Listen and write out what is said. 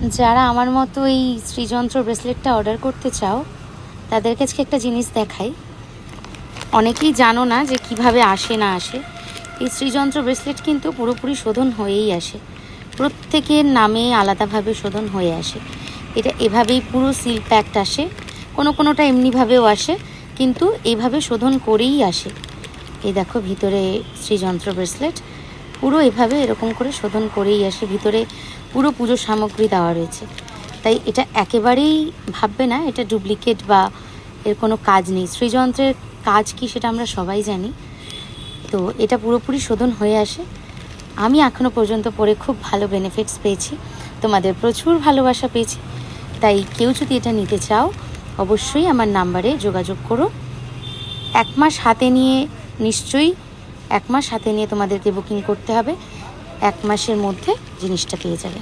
যারা আমার মতো এই শ্রীযন্ত্র ব্রেসলেটটা অর্ডার করতে চাও তাদের কাছে একটা জিনিস দেখাই। অনেকেই জানো না যে কিভাবে আসে না আসে। এই শ্রীযন্ত্র ব্রেসলেট কিন্তু পুরোপুরি শোধন হয়েই আসে, প্রত্যেকের নামে আলাদাভাবে শোধন হয়ে আসে। এটা এভাবেই পুরো সিল প্যাকড আসে, কোনোটা এমনিভাবেও আসে, কিন্তু এইভাবে শোধন করেই আসে। এই দেখো ভিতরে শ্রীযন্ত্র ব্রেসলেট পুরো এভাবে এরকম করে শোধন করেই আসে, ভিতরে পুরো পুজো সামগ্রী দেওয়া রয়েছে। তাই এটা একেবারেই ভাববে না এটা ডুপ্লিকেট বা এর কোনো কাজ নেই। শ্রীযন্ত্রের কাজ কি সেটা আমরা সবাই জানি। তো এটা পুরোপুরি শোধন হয়ে আসে। আমি এখনও পর্যন্ত পরে খুব ভালো বেনিফিটস পেয়েছি, তোমাদের প্রচুর ভালোবাসা পেয়েছি। তাই কেউ যদি এটা নিতে চাও অবশ্যই আমার নাম্বারে যোগাযোগ করো। 1 মাস হাতে নিয়ে, নিশ্চয়ই 1 মাস হাতে নিয়ে তোমাদেরকে বুকিং করতে হবে। 1 মাসের মধ্যে জিনিসটা পেয়ে যাবে।